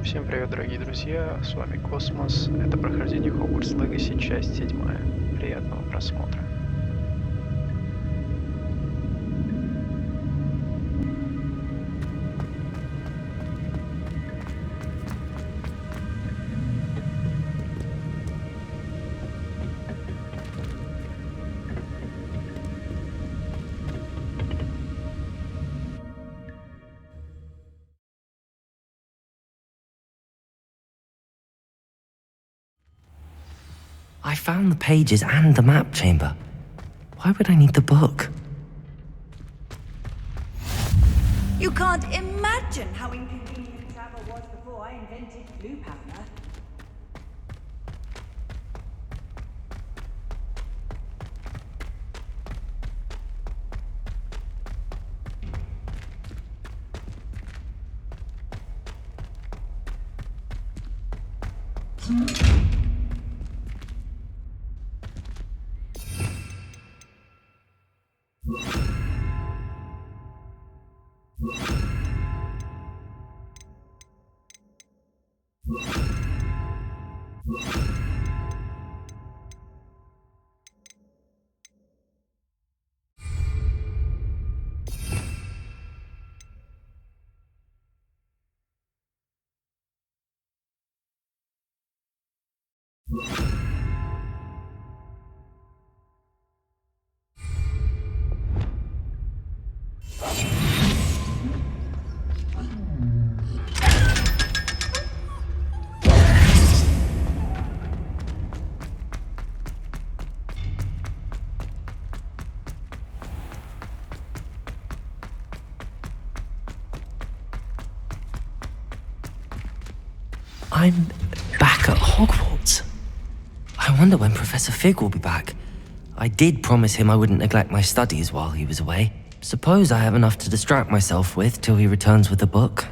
Всем привет, дорогие друзья, с вами Космос, это прохождение Hogwarts Legacy, часть 7. Приятного просмотра. I found the pages and the map chamber. Why would I need the book? You can't imagine how inconvenient travel was before I invented blue powder. I'm back at Hogwarts. I wonder when Professor Fig will be back. I did promise him I wouldn't neglect my studies while he was away. Suppose I have enough to distract myself with till he returns with the book.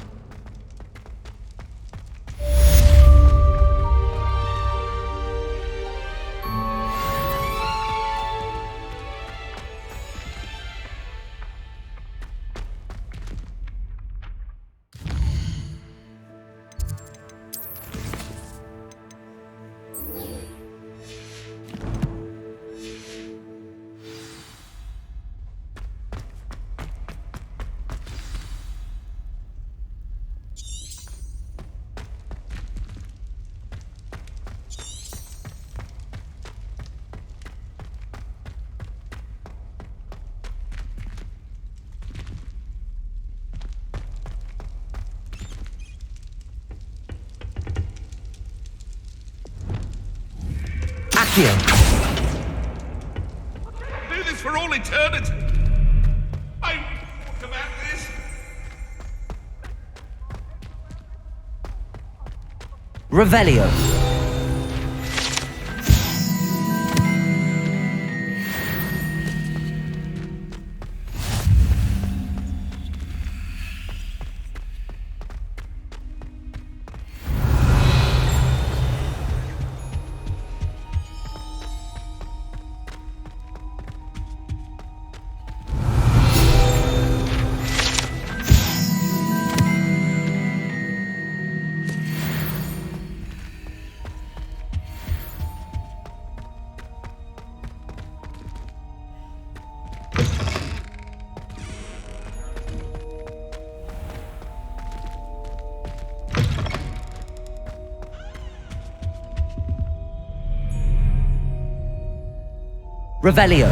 Do this for all eternity. I will command this. Revelio. Revelio.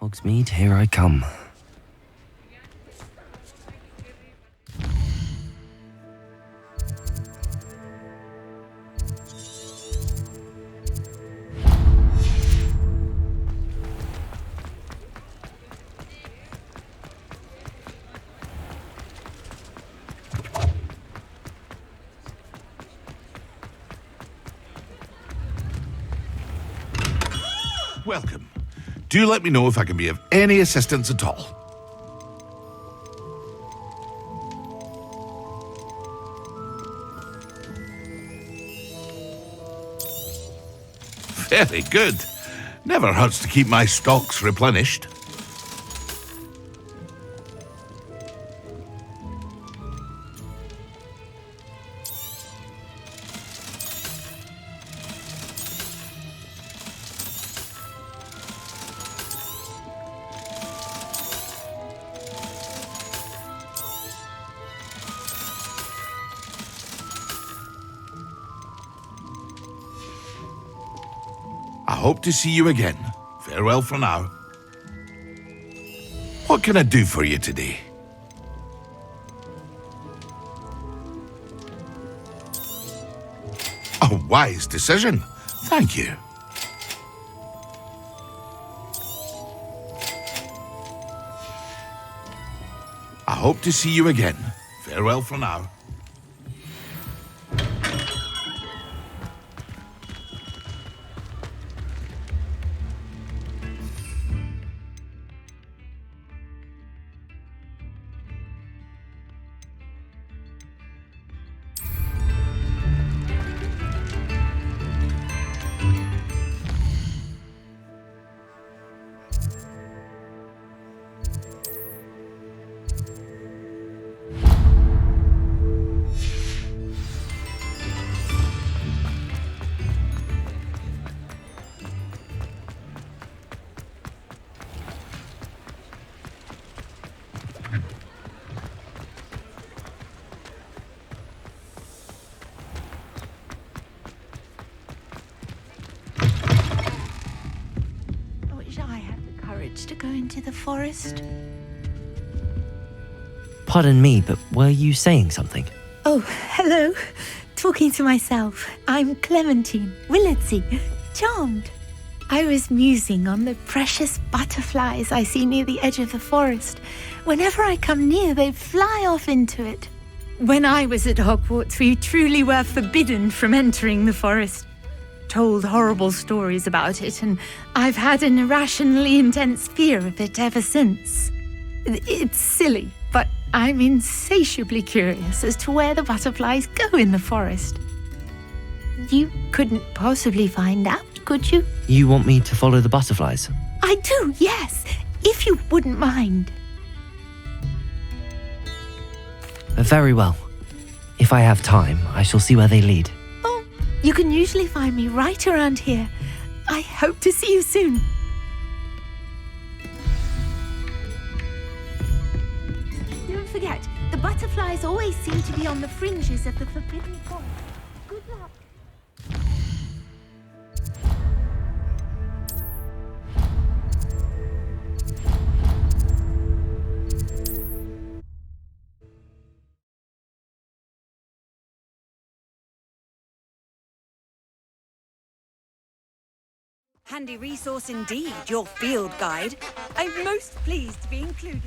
Hogsmeade, here I come. Welcome. Do let me know if I can be of any assistance at all. Very good. Never hurts to keep my stocks replenished. I hope to see you again. Farewell for now. What can I do for you today? A wise decision. Thank you. I hope to see you again. Farewell for now. To go into the forest. Pardon me, but were you saying something? Oh, hello. Talking to myself. I'm Clementine, Willardsy, charmed. I was musing on the precious butterflies I see near the edge of the forest. Whenever I come near, they fly off into it. When I was at Hogwarts, we truly were forbidden from entering the forest. Told horrible stories about it, and I've had an irrationally intense fear of it ever since. It's silly, but I'm insatiably curious as to where the butterflies go in the forest. You couldn't possibly find out, could you? You want me to follow the butterflies? I do, yes, if you wouldn't mind. Very well. If I have time, I shall see where they lead. You can usually find me right around here. I hope to see you soon. Don't forget, the butterflies always seem to be on the fringes of the forbidden forest. Good luck. Handy resource indeed, your field guide. I'm most pleased to be included.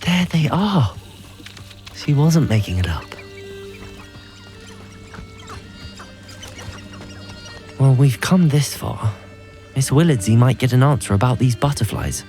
There they are. She wasn't making it up. Well, we've come this far. Miss Willardsy might get an answer about these butterflies.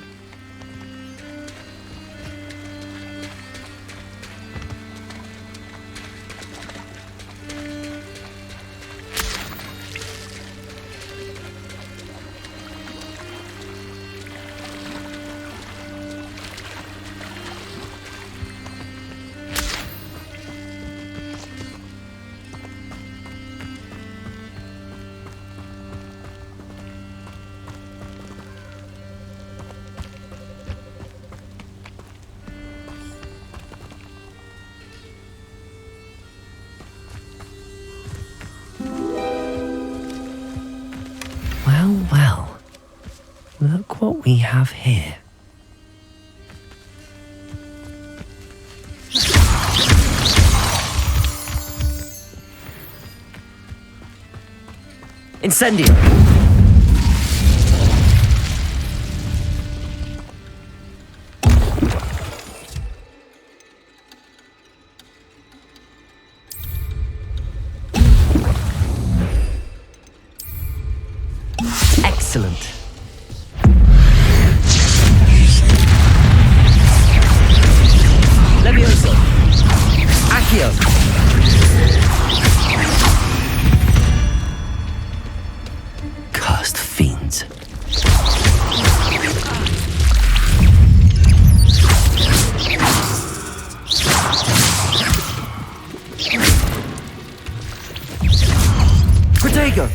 Look what we have here. Incendio! Excellent. Levioso. Accio. Cursed fiends. Protego.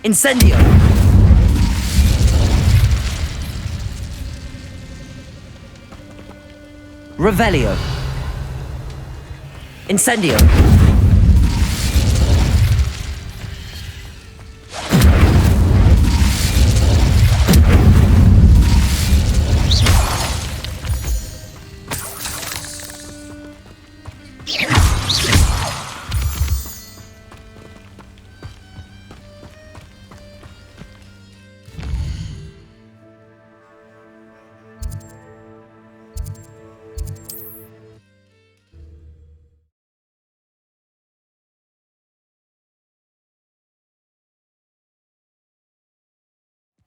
Incendio! Revelio! Incendio!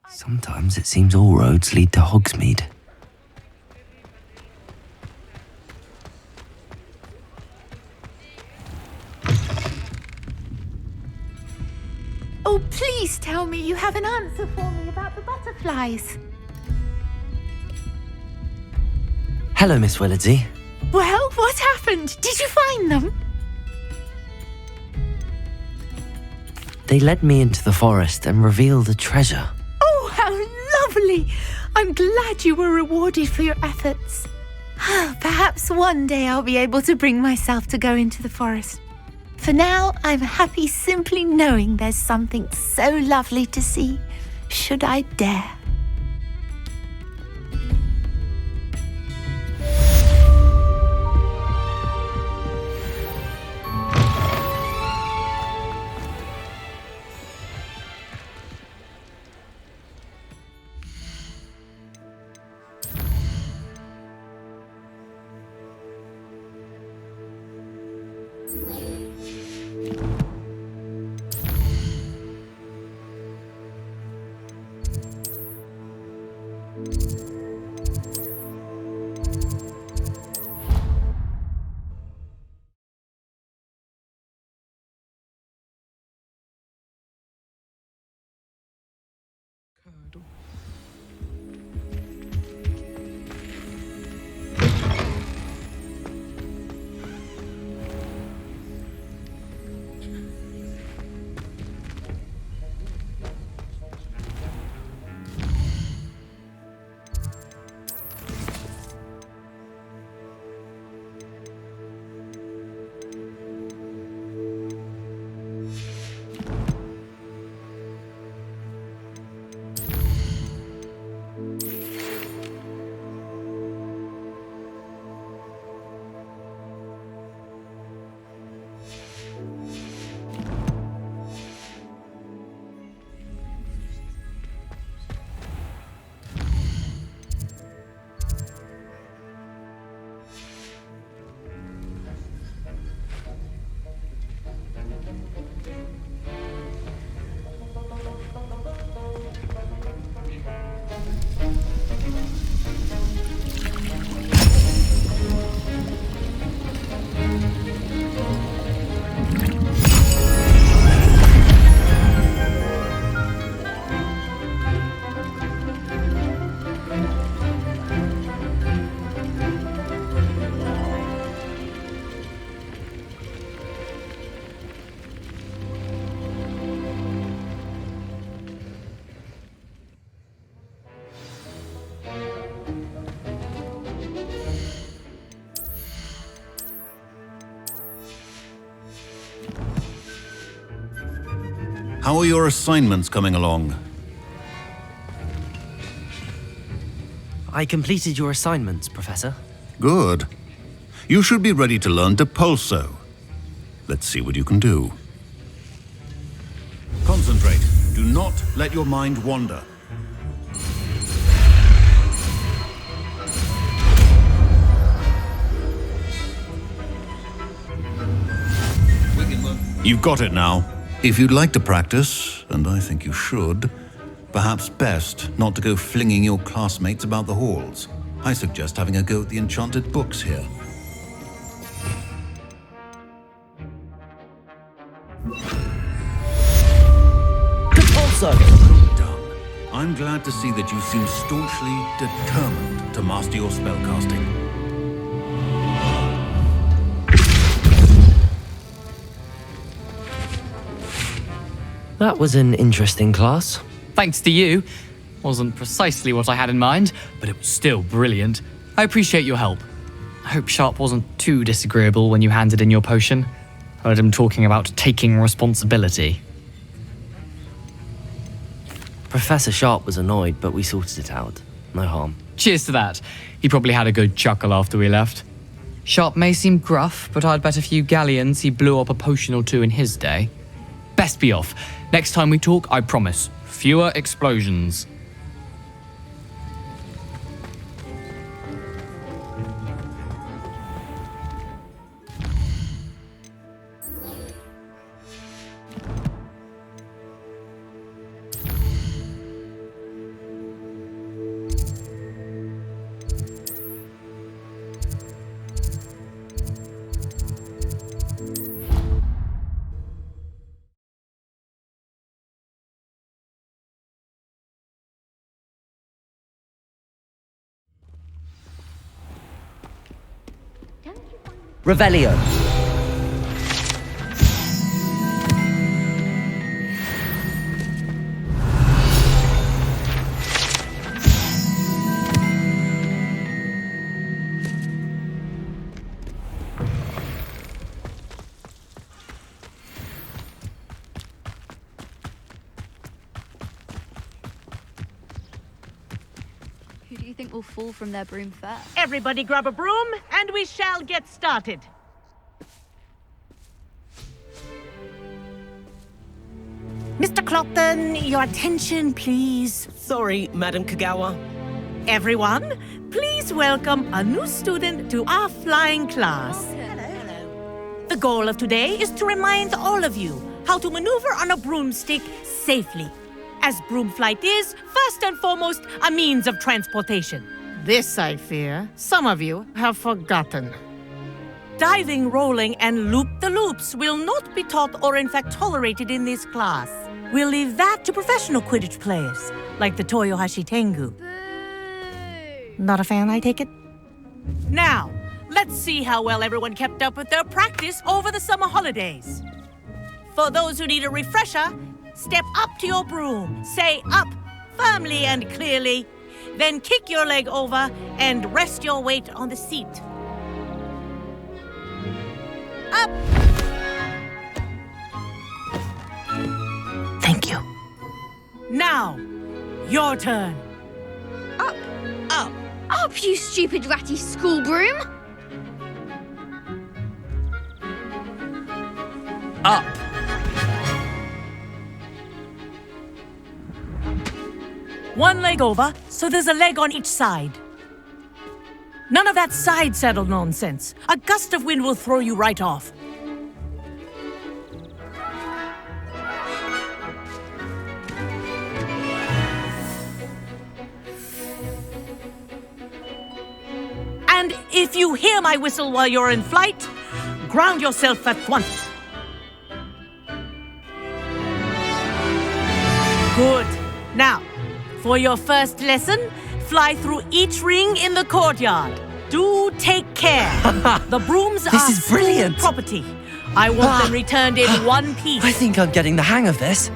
Sometimes it seems all roads lead to Hogsmeade. Oh, please tell me you have an answer for me about the butterflies. Hello, Miss Willardsey. Well, what happened? Did you find them? They led me into the forest and revealed a treasure. Oh, how lovely! I'm glad you were rewarded for your efforts. Perhaps one day I'll be able to bring myself to go into the forest. For now, I'm happy simply knowing there's something so lovely to see, should I dare. How are your assignments coming along? I completed your assignments, Professor. Good. You should be ready to learn Depulso. Let's see what you can do. Concentrate. Do not let your mind wander. You've got it now. If you'd like to practice, and I think you should, perhaps best not to go flinging your classmates about the halls. I suggest having a go at the enchanted books here. Depulso! Done. I'm glad to see that you seem staunchly determined to master your spellcasting. That was an interesting class. Thanks to you. Wasn't precisely what I had in mind, but it was still brilliant. I appreciate your help. I hope Sharp wasn't too disagreeable when you handed in your potion. Heard him talking about taking responsibility. Professor Sharp was annoyed, but we sorted it out. No harm. Cheers to that. He probably had a good chuckle after we left. Sharp may seem gruff, but I'd bet a few galleons he blew up a potion or two in his day. Best be off. Next time we talk, I promise, fewer explosions. Revelio. Who do you think will fall from their broom first? Everybody grab a broom, and we shall get started. Mr. Clopton, your attention, please. Sorry, Madam Kagawa. Everyone, please welcome a new student to our flying class. Hello. The goal of today is to remind all of you how to maneuver on a broomstick safely, as broom flight is, first and foremost, a means of transportation. This, I fear, some of you have forgotten. Diving, rolling, and loop-the-loops will not be taught or in fact tolerated in this class. We'll leave that to professional Quidditch players, like the Toyohashi Tengu. Boo! Not a fan, I take it? Now, let's see how well everyone kept up with their practice over the summer holidays. For those who need a refresher, step up to your broom, say up firmly and clearly, then kick your leg over and rest your weight on the seat. Up! Thank you. Now, your turn. Up! Up! Up, you stupid ratty school broom! Up! One leg over, so there's a leg on each side. None of that side saddle nonsense. A gust of wind will throw you right off. And if you hear my whistle while you're in flight, ground yourself at once. Good. Now, for your first lesson, fly through each ring in the courtyard. Do take care. The brooms This are is brilliant. school property. I want them returned in one piece. I think I'm getting the hang of this.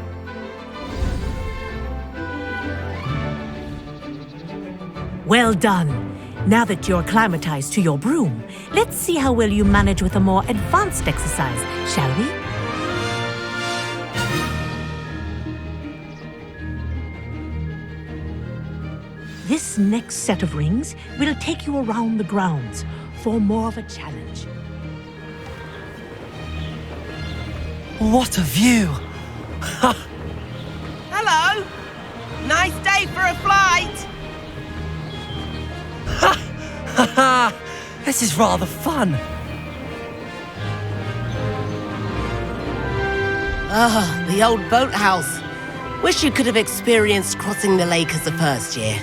Well done. Now that you're acclimatized to your broom, let's see how well you manage with a more advanced exercise, shall we? This next set of rings will take you around the grounds for more of a challenge. What a view! Hello! Nice day for a flight! This is rather fun. Ah, the old boathouse. Wish you could have experienced crossing the lake as a first year.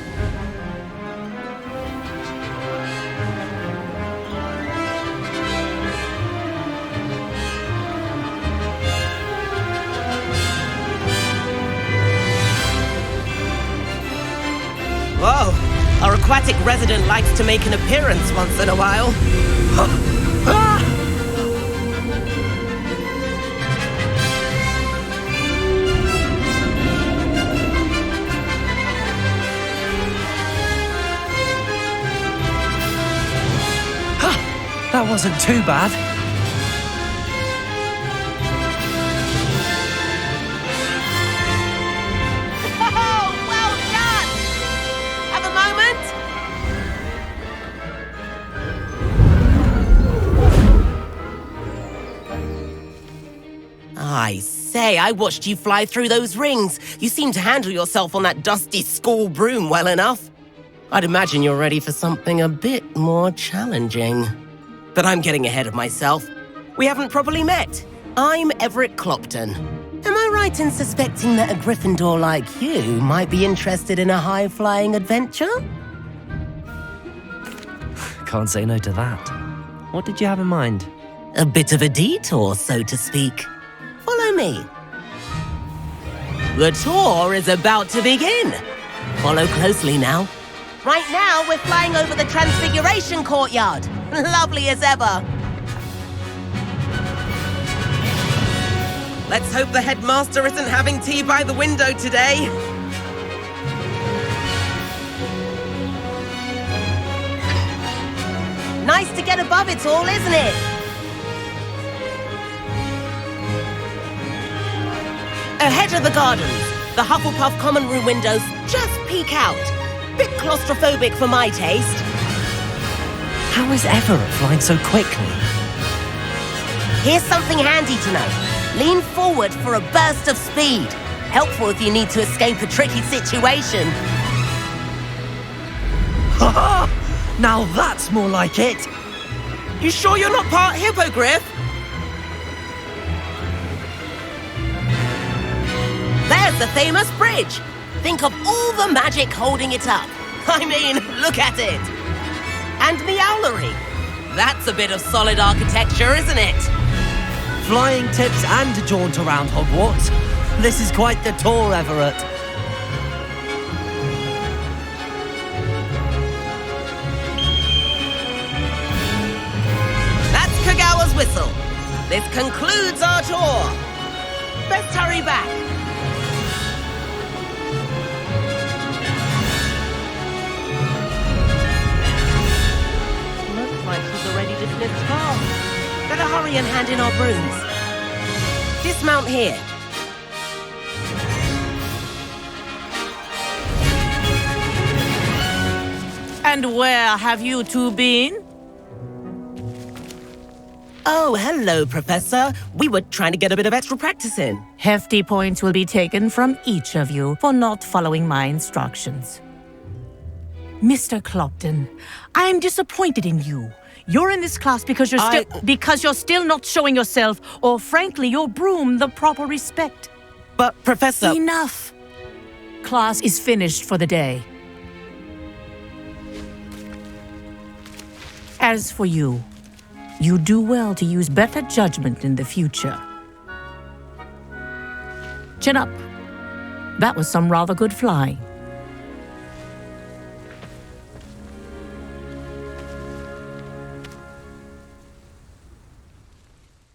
Whoa, our aquatic resident likes to make an appearance once in a while. That wasn't too bad. Oh, well done! Have a moment? I say, I watched you fly through those rings. You seem to handle yourself on that dusty school broom well enough. I'd imagine you're ready for something a bit more challenging. But I'm getting ahead of myself. We haven't properly met. I'm Everett Clopton. Am I right in suspecting that a Gryffindor like you might be interested in a high-flying adventure? Can't say no to that. What did you have in mind? A bit of a detour, so to speak. Follow me. The tour is about to begin. Follow closely now. Right now, we're flying over the Transfiguration Courtyard. Lovely as ever. Let's hope the headmaster isn't having tea by the window today. Nice to get above it all, isn't it? Ahead of the gardens, the Hufflepuff common room windows just peek out. Bit claustrophobic for my taste. How is Everett flying so quickly? Here's something handy to know. Lean forward for a burst of speed. Helpful if you need to escape a tricky situation. Ha! Now that's more like it. You sure you're not part hippogriff? There's the famous bridge. Think of all the magic holding it up. I mean, look at it. And the owlery. That's a bit of solid architecture, isn't it? Flying tips and a jaunt around Hogwarts. This is quite the tour, Everett. That's Kagawa's whistle. This concludes our tour. Best hurry back. Looks like she's already dismissed class. Better hurry and hand in our brooms. Dismount here. And where have you two been? Oh, hello, Professor. We were trying to get a bit of extra practice in. Hefty points will be taken from each of you for not following my instructions. Mr. Clopton, I am disappointed in you. You're in this class because you're still not showing yourself, or frankly, your broom the proper respect. But, Professor... Enough. Class is finished for the day. As for you, you do well to use better judgment in the future. Chin up. That was some rather good flying.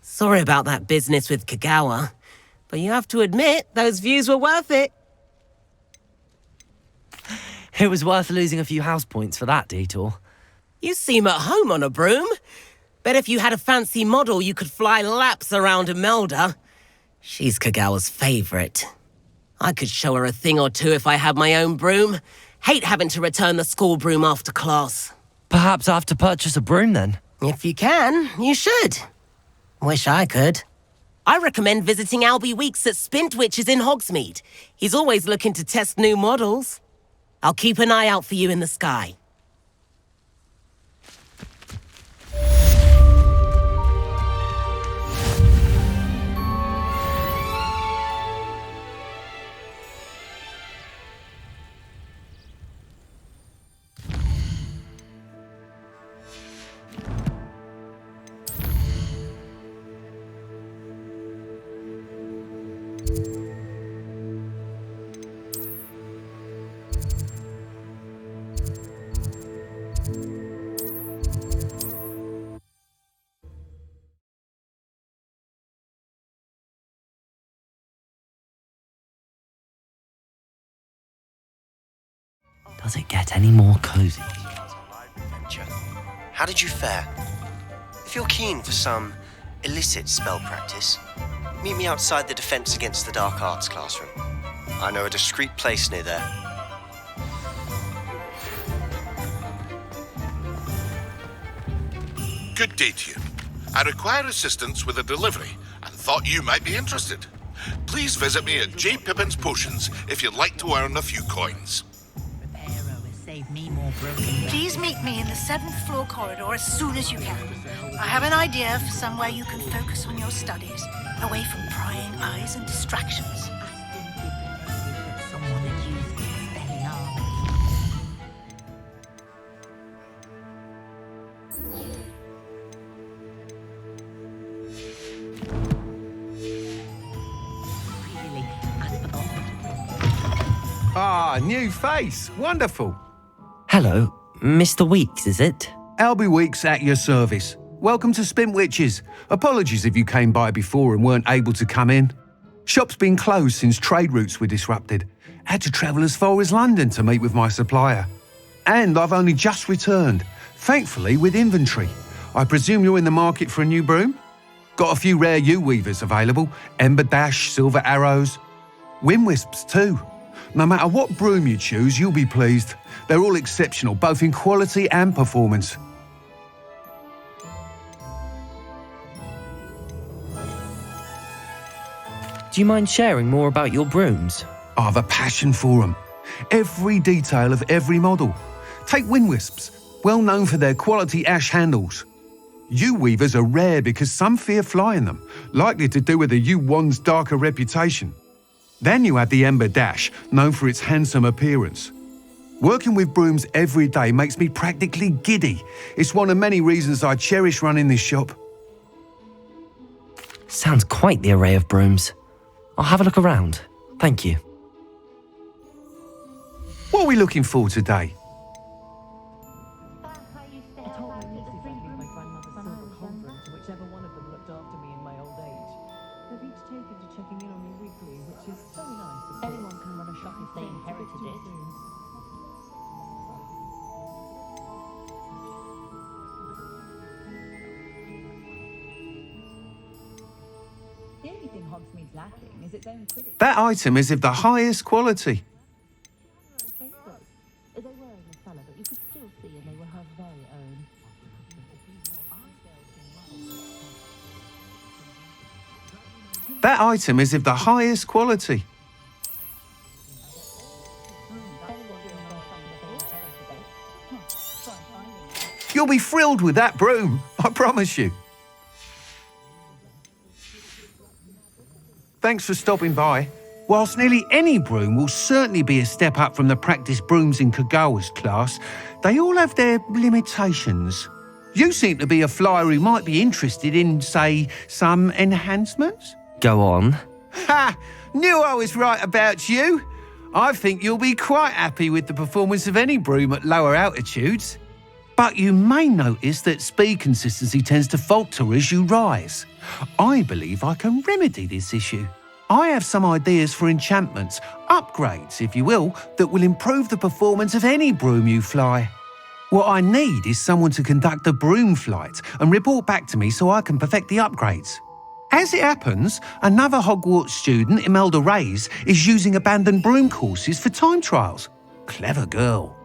Sorry about that business with Kagawa, but you have to admit, those views were worth it. It was worth losing a few house points for that detour. You seem at home on a broom. Bet if you had a fancy model, you could fly laps around Imelda. She's Kagawa's favorite. I could show her a thing or two if I had my own broom. Hate having to return the school broom after class. Perhaps I have to purchase a broom then. If you can, you should. Wish I could. I recommend visiting Albie Weeks at Spintwitches in Hogsmeade. He's always looking to test new models. I'll keep an eye out for you in the sky. Does it get any more cozy? How did you fare? If you're keen for some illicit spell practice, meet me outside the Defense Against the Dark Arts classroom. I know a discreet place near there. Good day to you. I require assistance with a delivery and thought you might be interested. Please visit me at J. Pippin's Potions if you'd like to earn a few coins. Please meet me in the 7th floor corridor as soon as you can. I have an idea for somewhere you can focus on your studies, away from prying eyes and distractions. Ah, new face. Wonderful. Hello, Mr. Weeks, is it? Albie Weeks at your service. Welcome to Spintwitches. Apologies if you came by before and weren't able to come in. Shop's been closed since trade routes were disrupted. Had to travel as far as London to meet with my supplier. And I've only just returned, thankfully with inventory. I presume you're in the market for a new broom? Got a few rare U-weavers available. Ember Dash, Silver Arrows. Wind Wisps too. No matter what broom you choose, you'll be pleased. They're all exceptional, both in quality and performance. Do you mind sharing more about your brooms? I have a passion for them. Every detail of every model. Take Wind Wisps, well known for their quality ash handles. U-weavers are rare because some fear flying them, likely to do with the U-wand's darker reputation. Then you have the Ember Dash, known for its handsome appearance. Working with brooms every day makes me practically giddy. It's one of many reasons I cherish running this shop. Sounds quite the array of brooms. I'll have a look around. Thank you. What are we looking for today? That item is of the highest quality. That item is of the highest quality. You'll be thrilled with that broom, I promise you. Thanks for stopping by. Whilst nearly any broom will certainly be a step up from the practice brooms in Kagawa's class, they all have their limitations. You seem to be a flyer who might be interested in, say, some enhancements? Go on. Ha! Knew I was right about you. I think you'll be quite happy with the performance of any broom at lower altitudes. But you may notice that speed consistency tends to falter as you rise. I believe I can remedy this issue. I have some ideas for enchantments, upgrades, if you will, that will improve the performance of any broom you fly. What I need is someone to conduct a broom flight and report back to me so I can perfect the upgrades. As it happens, another Hogwarts student, Imelda Reyes, is using abandoned broom courses for time trials. Clever girl.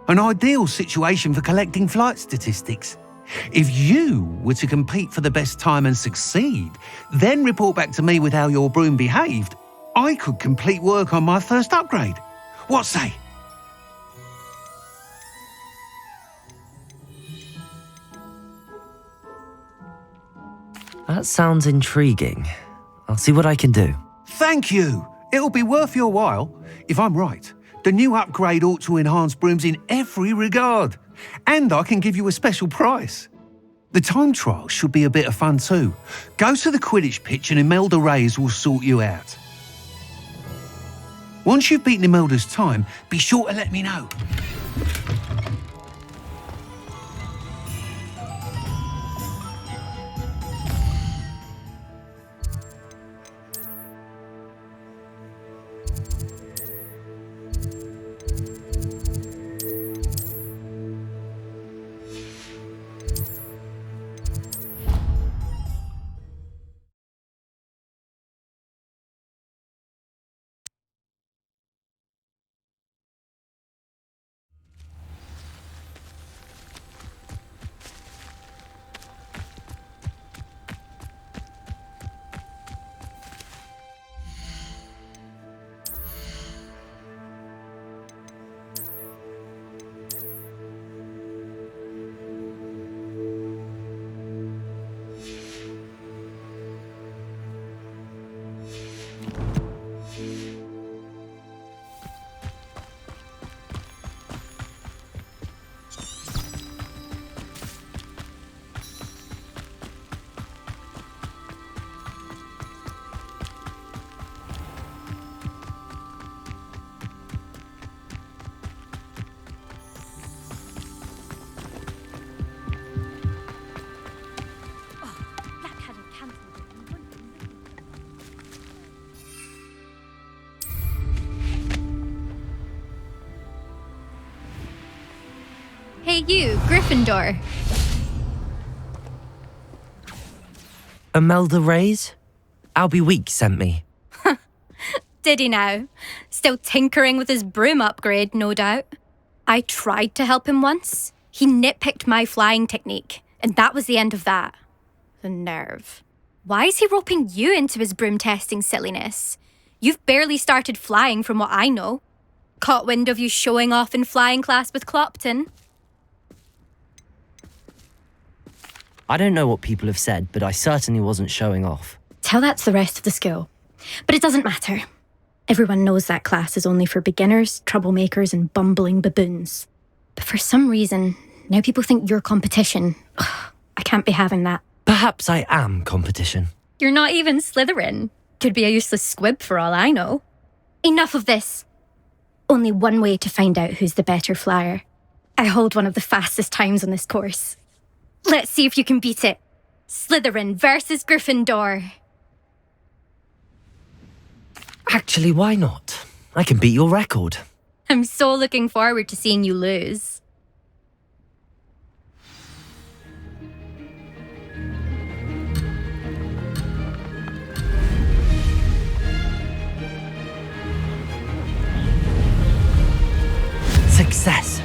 An ideal situation for collecting flight statistics. If you were to compete for the best time and succeed, then report back to me with how your broom behaved, I could complete work on my first upgrade. What say? That sounds intriguing. I'll see what I can do. Thank you. It'll be worth your while. If I'm right, the new upgrade ought to enhance brooms in every regard. And I can give you a special price. The time trial should be a bit of fun too. Go to the Quidditch pitch and Imelda Reyes will sort you out. Once you've beaten Imelda's time, be sure to let me know. Hey you, Gryffindor. Imelda Reyes? Albie Week sent me. Did he now? Still tinkering with his broom upgrade, no doubt. I tried to help him once. He nitpicked my flying technique, and that was the end of that. The nerve. Why is he roping you into his broom testing silliness? You've barely started flying from what I know. Caught wind of you showing off in flying class with Clopton. I don't know what people have said, but I certainly wasn't showing off. Tell that to the rest of the school. But it doesn't matter. Everyone knows that class is only for beginners, troublemakers, and bumbling baboons. But for some reason, now people think you're competition. Ugh, I can't be having that. Perhaps I am competition. You're not even Slytherin. Could be a useless squib for all I know. Enough of this. Only one way to find out who's the better flyer. I hold one of the fastest times on this course. Let's see if you can beat it. Slytherin versus Gryffindor. Actually, why not? I can beat your record. I'm so looking forward to seeing you lose. Success.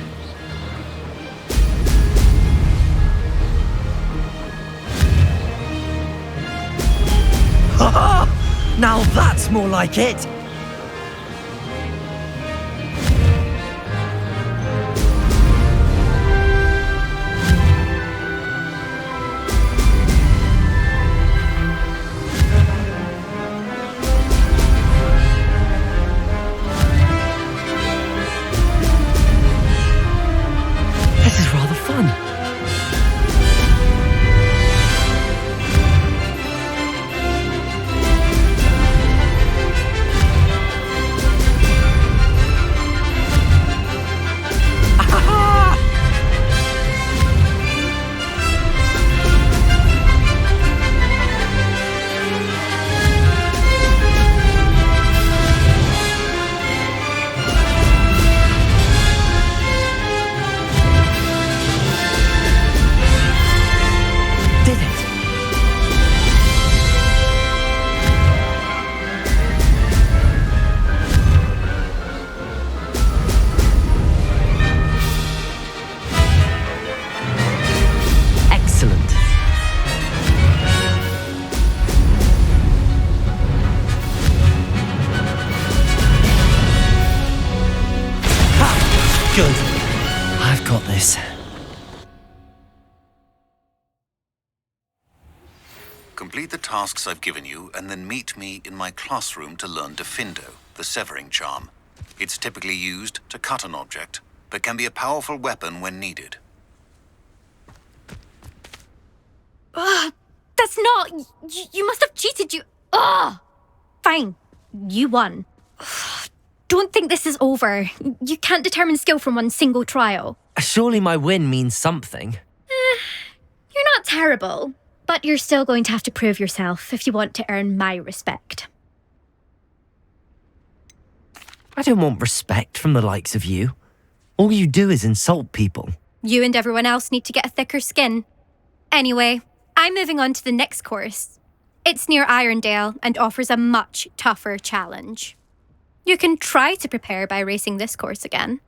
Now that's more like it! This is rather fun. Good. I've got this. Complete the tasks I've given you and then meet me in my classroom to learn Defindo, the severing charm. It's typically used to cut an object, but can be a powerful weapon when needed. That's not... You must have cheated, you... Fine. You won. Don't think this is over. You can't determine skill from one single trial. Surely my win means something. You're not terrible, but you're still going to have to prove yourself if you want to earn my respect. I don't want respect from the likes of you. All you do is insult people. You and everyone else need to get a thicker skin. Anyway, I'm moving on to the next course. It's near Irondale and offers a much tougher challenge. You can try to prepare by racing this course again.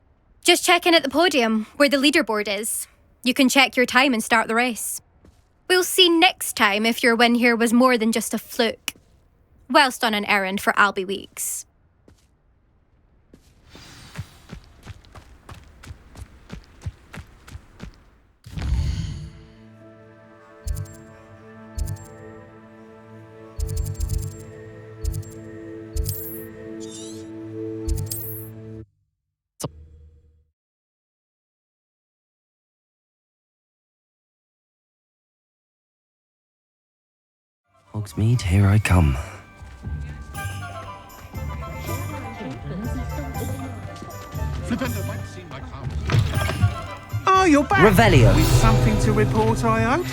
Just check in at the podium, where the leaderboard is. You can check your time and start the race. We'll see next time if your win here was more than just a fluke. Whilst on an errand for Albie Weeks. Hogsmeade, here I come. Oh, you're back. Revelio. With something to report, I hope?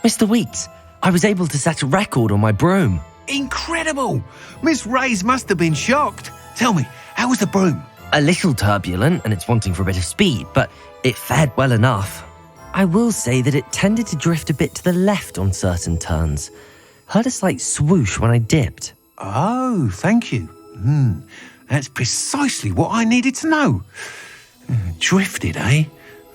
Mr. Weeks, I was able to set a record on my broom. Incredible! Miss Reyes must have been shocked. Tell me, how was the broom? A little turbulent and it's wanting for a bit of speed, but it fared well enough. I will say that it tended to drift a bit to the left on certain turns. Heard a slight swoosh when I dipped. Oh, thank you. That's precisely what I needed to know. Drifted, eh?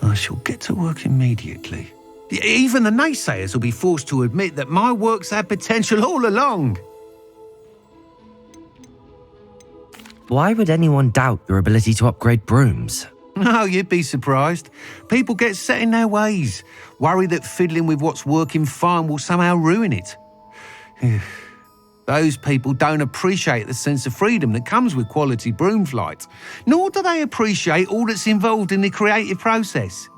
I shall get to work immediately. Even the naysayers will be forced to admit that my work's had potential all along. Why would anyone doubt your ability to upgrade brooms? Oh, you'd be surprised. People get set in their ways, worry that fiddling with what's working fine will somehow ruin it. Those people don't appreciate the sense of freedom that comes with quality broom flight, nor do they appreciate all that's involved in the creative process.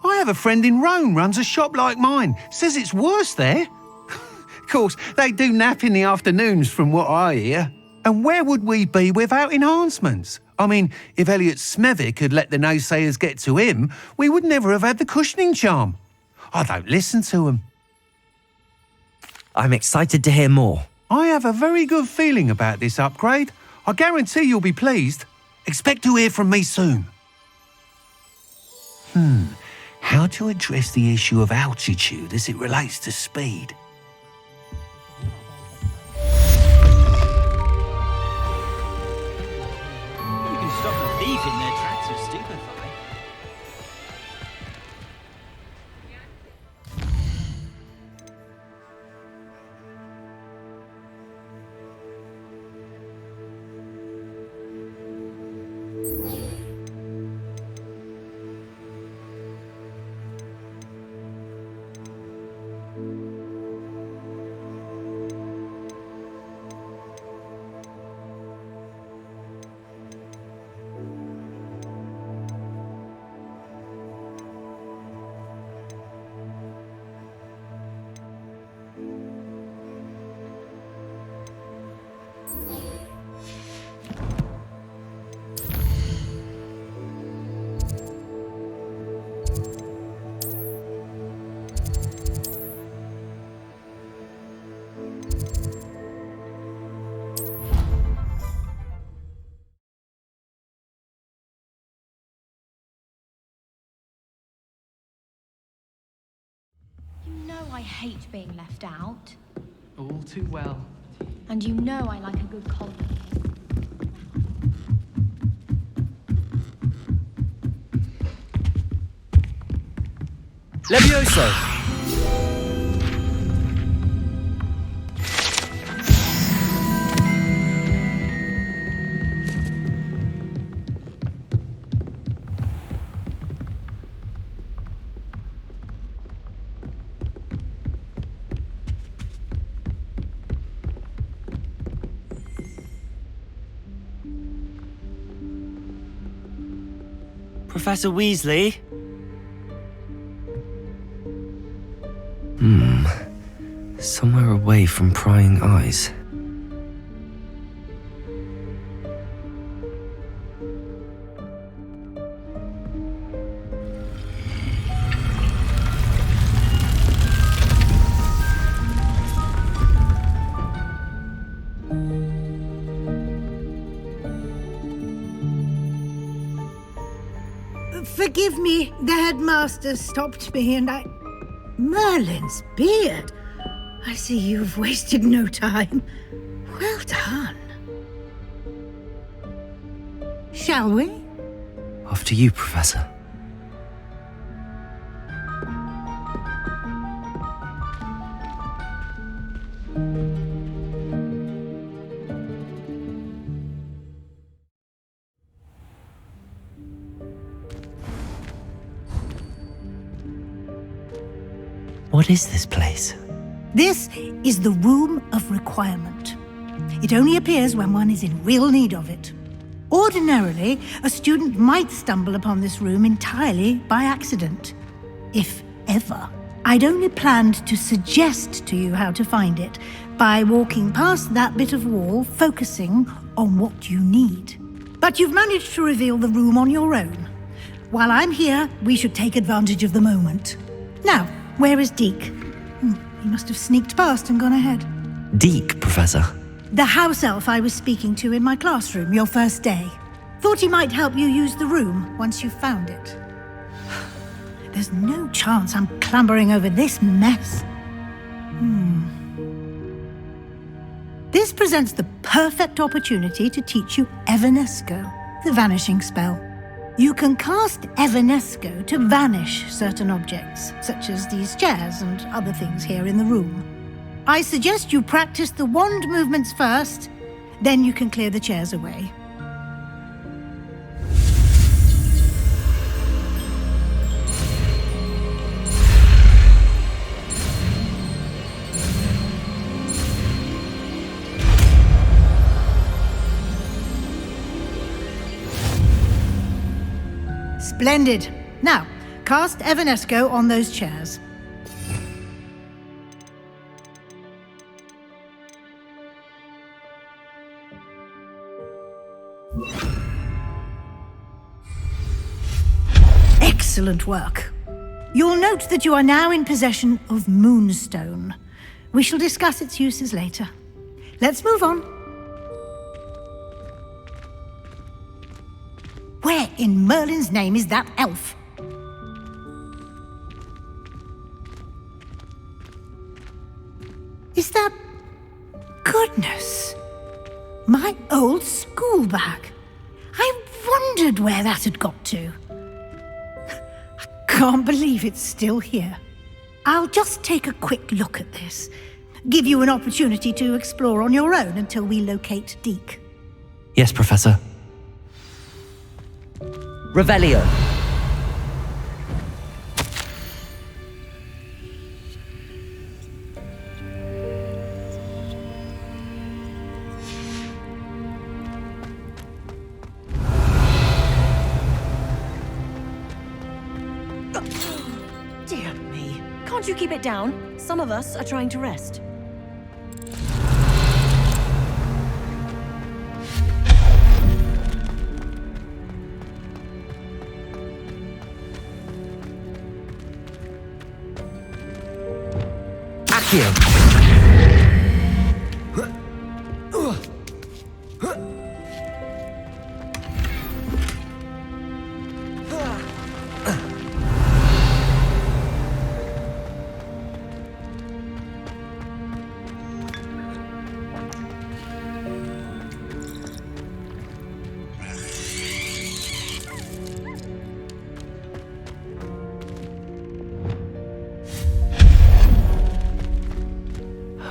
I have a friend in Rome runs a shop like mine, says it's worse there. Of course, they do nap in the afternoons from what I hear. And where would we be without enhancements? I mean, if Elliot Smethwick had let the naysayers get to him, we would never have had the cushioning charm. I don't listen to them. I'm excited to hear more. I have a very good feeling about this upgrade. I guarantee you'll be pleased. Expect to hear from me soon. How to address the issue of altitude as it relates to speed? Stop a thief in their tracks of stupefy. I hate being left out. All too well. And you know I like a good cold. Levioso! Professor Weasley? Somewhere away from prying eyes. Forgive me, the headmaster stopped me and I... Merlin's beard. I see you've wasted no time. Well done. Shall we? After you, Professor. What is this place? This is the Room of Requirement. It only appears when one is in real need of it. Ordinarily, a student might stumble upon this room entirely by accident, if ever. I'd only planned to suggest to you how to find it by walking past that bit of wall, focusing on what you need. But you've managed to reveal the room on your own. While I'm here, we should take advantage of the moment. Now, where is Deke? He must have sneaked past and gone ahead. Deke, Professor. The house elf I was speaking to in my classroom your first day. Thought he might help you use the room once you found it. There's no chance I'm clambering over this mess. This presents the perfect opportunity to teach you Evanesco, the vanishing spell. You can cast Evanesco to vanish certain objects, such as these chairs and other things here in the room. I suggest you practice the wand movements first, then you can clear the chairs away. Splendid. Now, cast Evanesco on those chairs. Excellent work. You'll note that you are now in possession of Moonstone. We shall discuss its uses later. Let's move on. Where in Merlin's name is that elf? Is that... Goodness! My old school bag. I wondered where that had got to. I can't believe it's still here. I'll just take a quick look at this. Give you an opportunity to explore on your own until we locate Deke. Yes, Professor. Revelio. Dear me. Can't you keep it down? Some of us are trying to rest.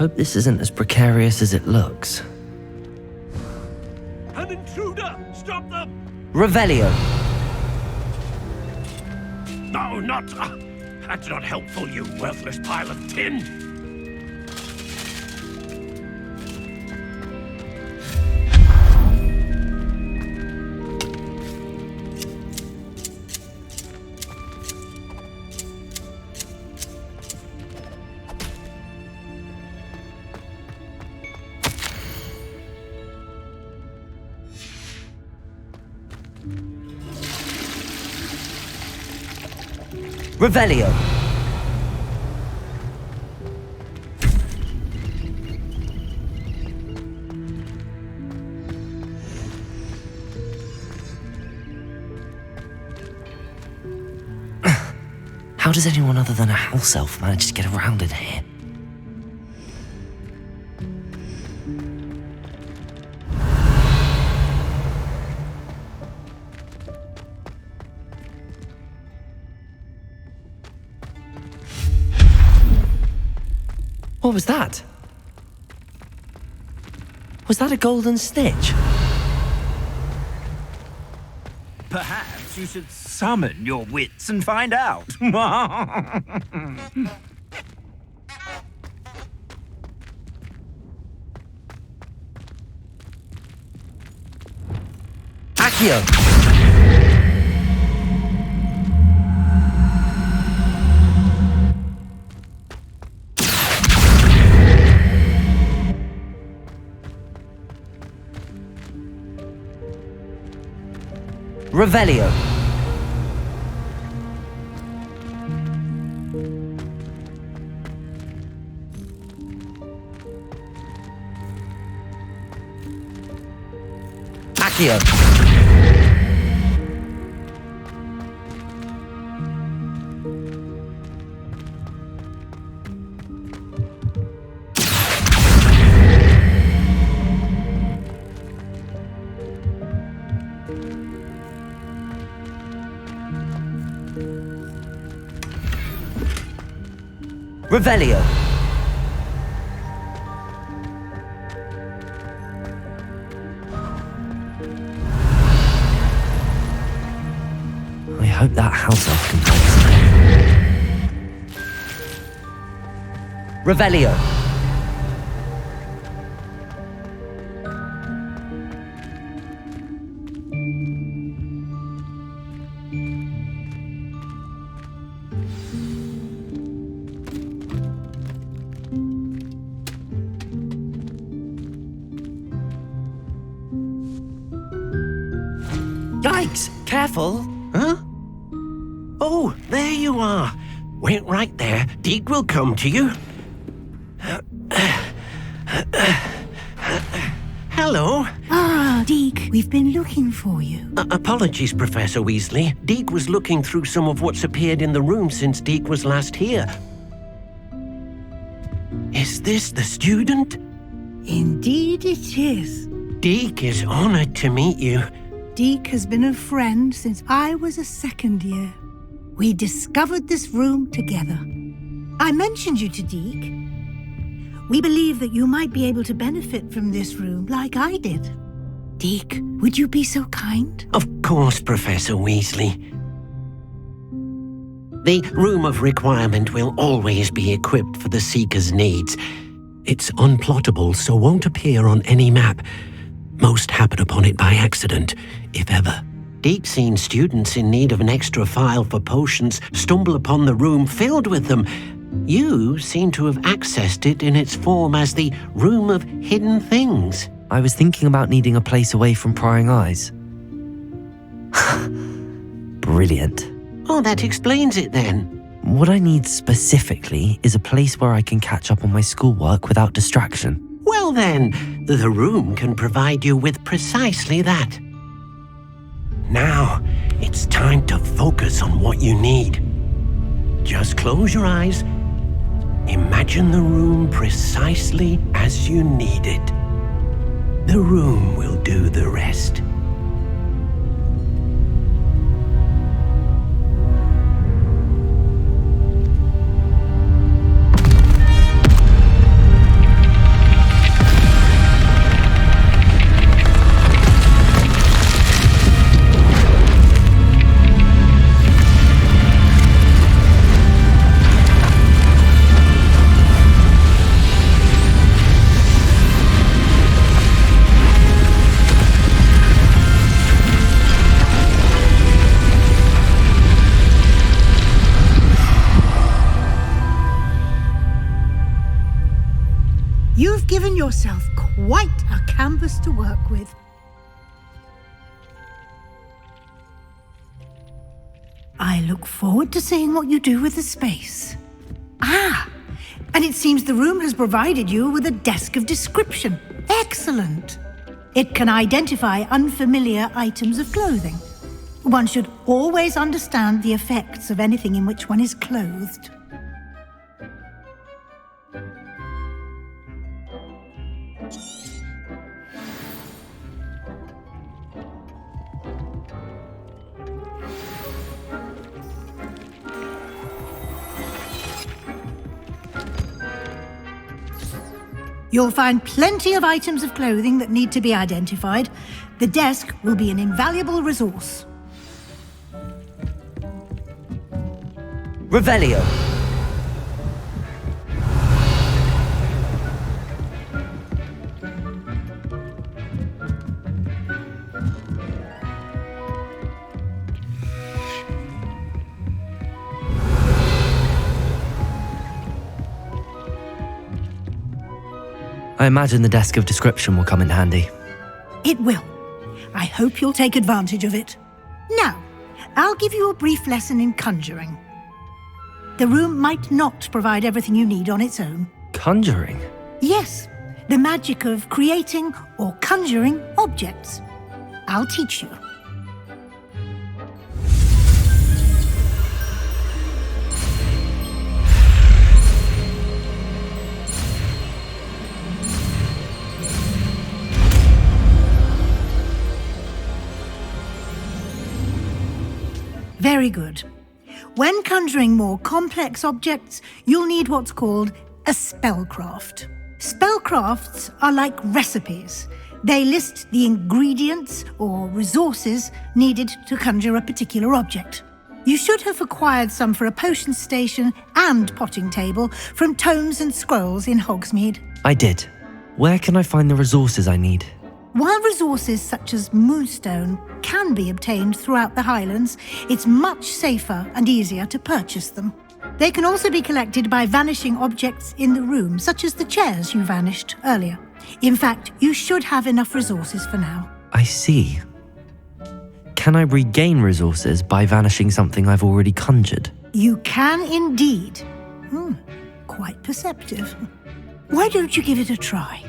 Hope this isn't as precarious as it looks. An intruder! Stop them! Revelio. No, not... that's not helpful, you worthless pile of tin! Revelio. How does anyone other than a house elf manage to get around in here? What was that? Was that a golden snitch? Perhaps you should summon your wits and find out. Accio! Revelio. Accio. Revelio. I hope that house elf can help us. Revelio. Yikes! Careful! Huh? Oh, there you are. Wait right there. Deke will come to you. Hello. Ah, Deke, we've been looking for you. Apologies, Professor Weasley. Deke was looking through some of what's appeared in the room since Deke was last here. Is this the student? Indeed it is. Deke is honored to meet you. Deke has been a friend since I was a second year. We discovered this room together. I mentioned you to Deke. We believe that you might be able to benefit from this room like I did. Deke, would you be so kind? Of course, Professor Weasley. The Room of Requirement will always be equipped for the Seeker's needs. It's unplottable, so won't appear on any map. Most happen upon it by accident, if ever. Deke's seen students in need of an extra file for potions stumble upon the room filled with them. You seem to have accessed it in its form as the Room of Hidden Things. I was thinking about needing a place away from prying eyes. Brilliant. Oh, that explains it then. What I need specifically is a place where I can catch up on my schoolwork without distraction. Well then, the room can provide you with precisely that. Now, it's time to focus on what you need. Just close your eyes. Imagine the room precisely as you need it. The room will do the rest. You've given yourself quite a canvas to work with. I look forward to seeing what you do with the space. Ah, and it seems the room has provided you with a desk of description. Excellent. It can identify unfamiliar items of clothing. One should always understand the effects of anything in which one is clothed. You'll find plenty of items of clothing that need to be identified. The desk will be an invaluable resource. Revelio. I imagine the desk of description will come in handy. It will. I hope you'll take advantage of it. Now, I'll give you a brief lesson in conjuring. The room might not provide everything you need on its own. Conjuring? Yes, the magic of creating or conjuring objects. I'll teach you. Very good. When conjuring more complex objects, you'll need what's called a spellcraft. Spellcrafts are like recipes. They list the ingredients or resources needed to conjure a particular object. You should have acquired some for a potion station and potting table from tomes and scrolls in Hogsmeade. I did. Where can I find the resources I need? While resources such as moonstone can be obtained throughout the Highlands, it's much safer and easier to purchase them. They can also be collected by vanishing objects in the room, such as the chairs you vanished earlier. In fact, you should have enough resources for now. I see. Can I regain resources by vanishing something I've already conjured? You can indeed. Quite perceptive. Why don't you give it a try?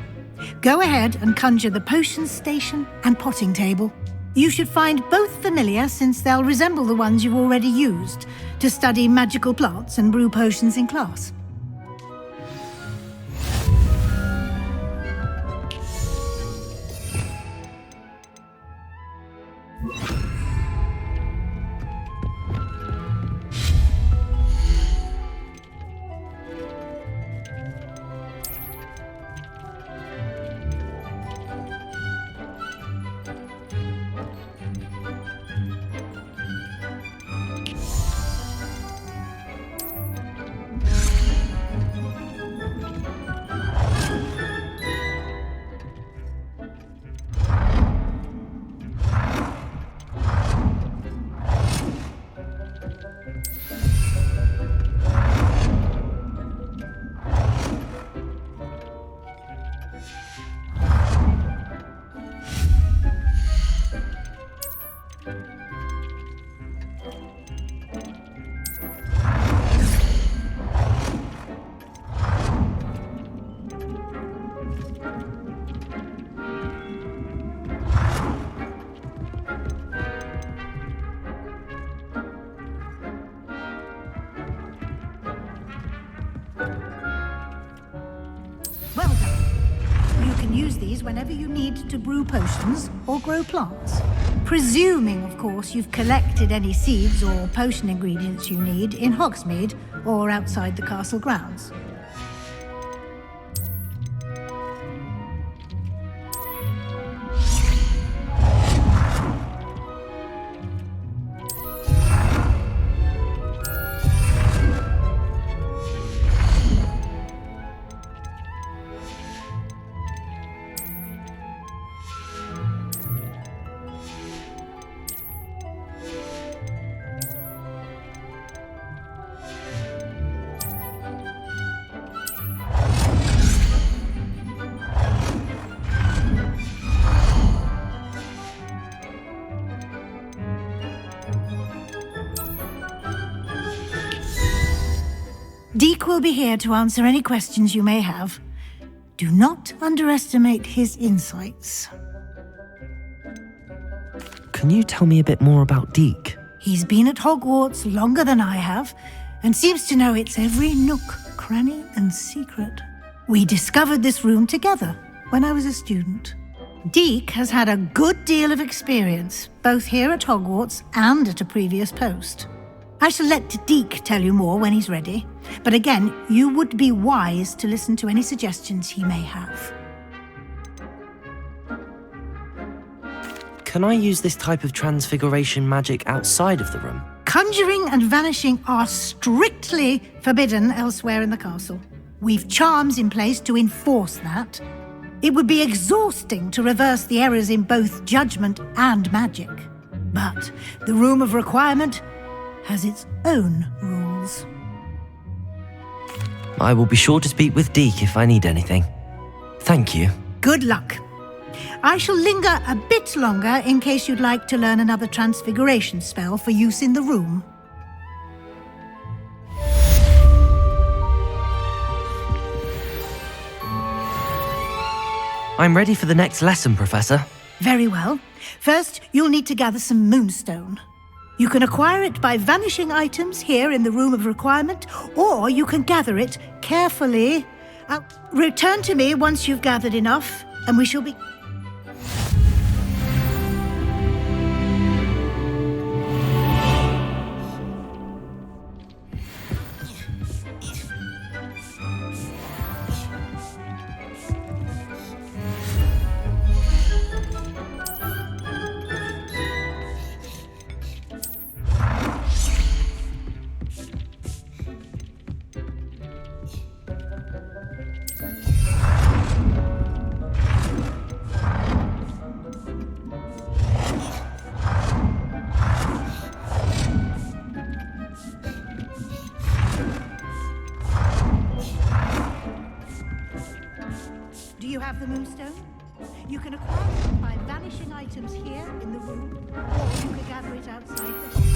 Go ahead and conjure the potion station and potting table. You should find both familiar since they'll resemble the ones you've already used to study magical plants and brew potions in class. Well done. You can use these whenever you need to brew potions or grow plants. Presuming, of course, you've collected any seeds or potion ingredients you need in Hogsmeade or outside the castle grounds. Deke will be here to answer any questions you may have. Do not underestimate his insights. Can you tell me a bit more about Deke? He's been at Hogwarts longer than I have, and seems to know its every nook, cranny, and secret. We discovered this room together when I was a student. Deke has had a good deal of experience, both here at Hogwarts and at a previous post. I shall let Deke tell you more when he's ready, but again, you would be wise to listen to any suggestions he may have. Can I use this type of transfiguration magic outside of the room? Conjuring and vanishing are strictly forbidden elsewhere in the castle. We've charms in place to enforce that. It would be exhausting to reverse the errors in both judgment and magic. But the Room of Requirement has its own rules. I will be sure to speak with Deke if I need anything. Thank you. Good luck. I shall linger a bit longer in case you'd like to learn another transfiguration spell for use in the room. I'm ready for the next lesson, Professor. Very well. First, you'll need to gather some moonstone. You can acquire it by vanishing items here in the Room of Requirement, or you can gather it carefully. Return to me once you've gathered enough, and we shall be... Do you have the moonstone? You can acquire it by vanishing items here in the room, or you can gather it outside the hall.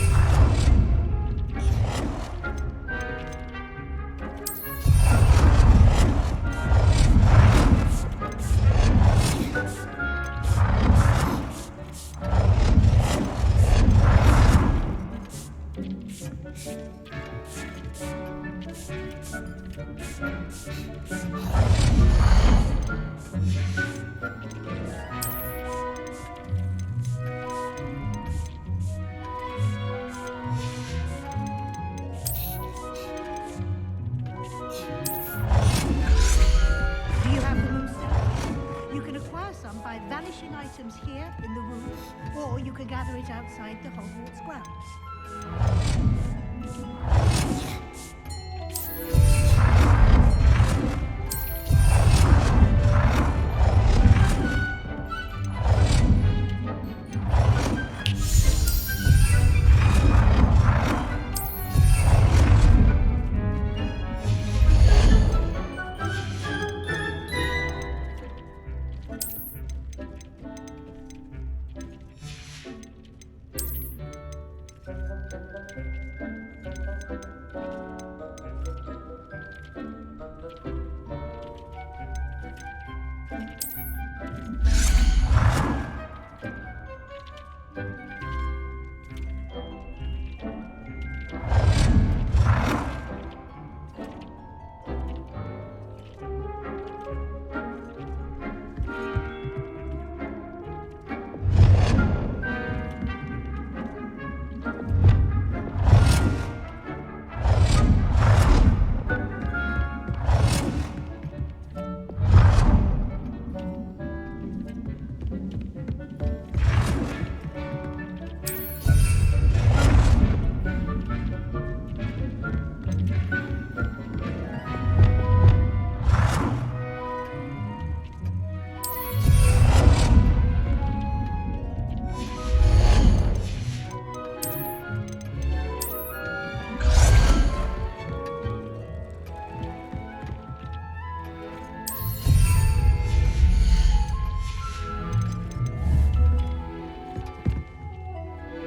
By vanishing items here in the room, or you can gather it outside the Hogwarts grounds.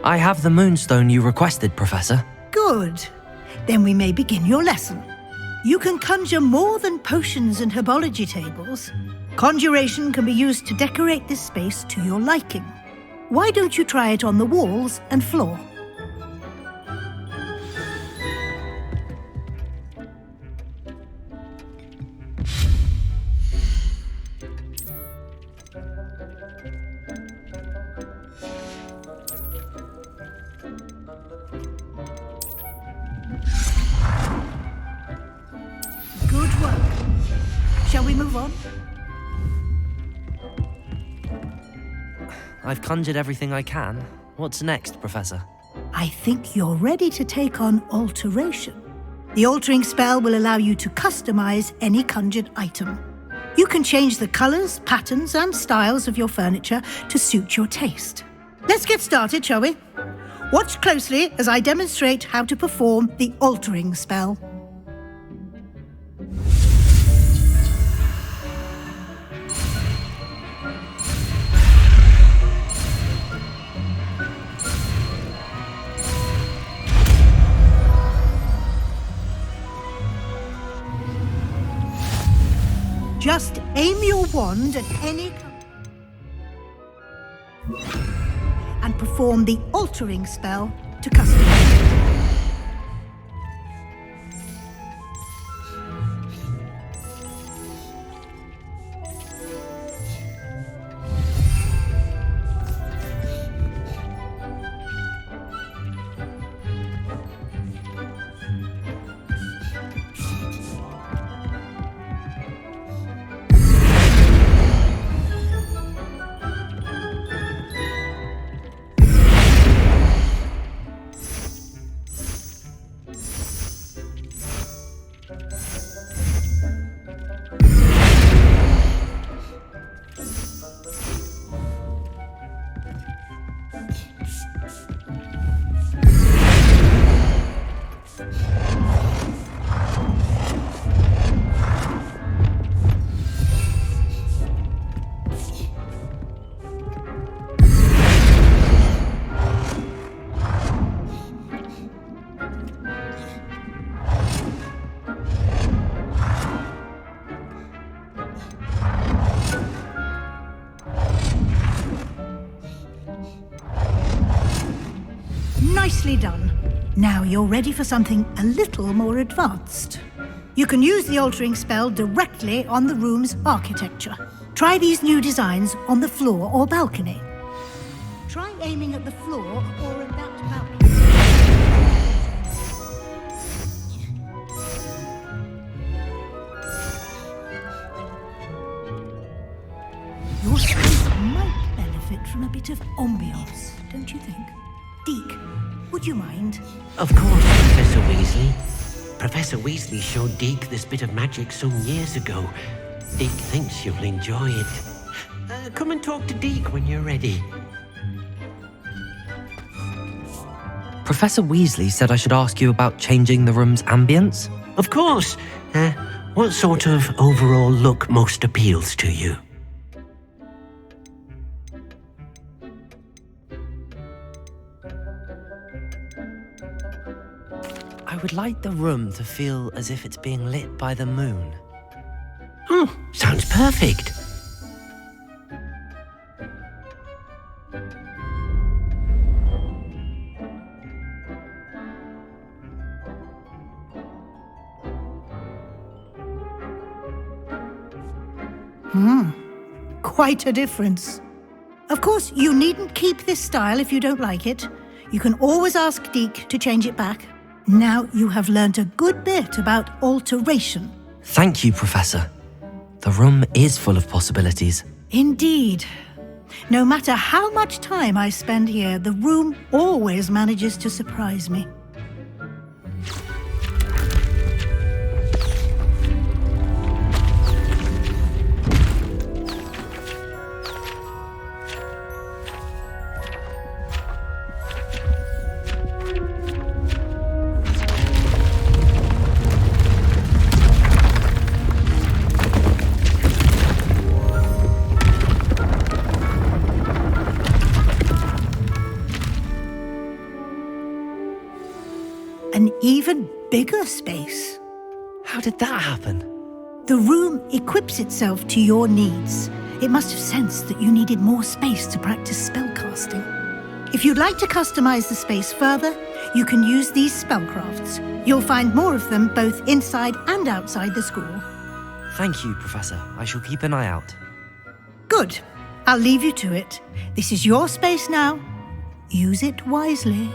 I have the moonstone you requested, Professor. Good. Then we may begin your lesson. You can conjure more than potions and herbology tables. Conjuration can be used to decorate this space to your liking. Why don't you try it on the walls and floor? Good work. Shall we move on? I've conjured everything I can. What's next, Professor? I think you're ready to take on alteration. The altering spell will allow you to customize any conjured item. You can change the colors, patterns, and styles of your furniture to suit your taste. Let's get started, shall we? Watch closely as I demonstrate how to perform the altering spell. Just aim your wand at any and perform the altering spell to customize. Nicely done. Now you're ready for something a little more advanced. You can use the altering spell directly on the room's architecture. Try these new designs on the floor or balcony. Try aiming at the floor or at that balcony. Your space might benefit from a bit of ambiance, don't you think? Deke, would you mind? Of course, Professor Weasley. Professor Weasley showed Deke this bit of magic some years ago. Deke thinks you'll enjoy it. Come and talk to Deke when you're ready. Professor Weasley said I should ask you about changing the room's ambience? Of course. What sort of overall look most appeals to you? I would like the room to feel as if it's being lit by the moon. Oh, sounds perfect. Quite a difference. Of course, you needn't keep this style if you don't like it. You can always ask Deke to change it back. Now you have learnt a good bit about alteration. Thank you, Professor. The room is full of possibilities. Indeed. No matter how much time I spend here, the room always manages to surprise me. An even bigger space. How did that happen? The room equips itself to your needs. It must have sensed that you needed more space to practice spellcasting. If you'd like to customize the space further, you can use these spellcrafts. You'll find more of them both inside and outside the school. Thank you, Professor. I shall keep an eye out. Good. I'll leave you to it. This is your space now. Use it wisely.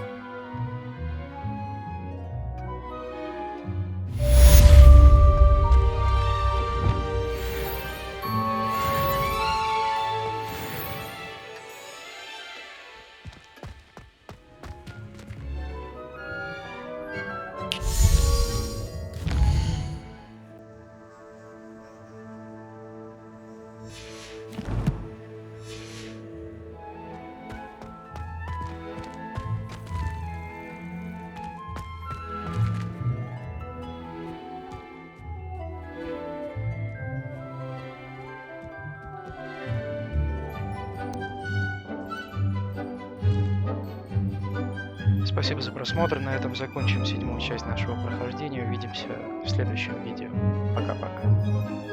Спасибо за просмотр. На этом закончим 7-ю часть нашего прохождения. Увидимся в следующем видео. Пока-пока.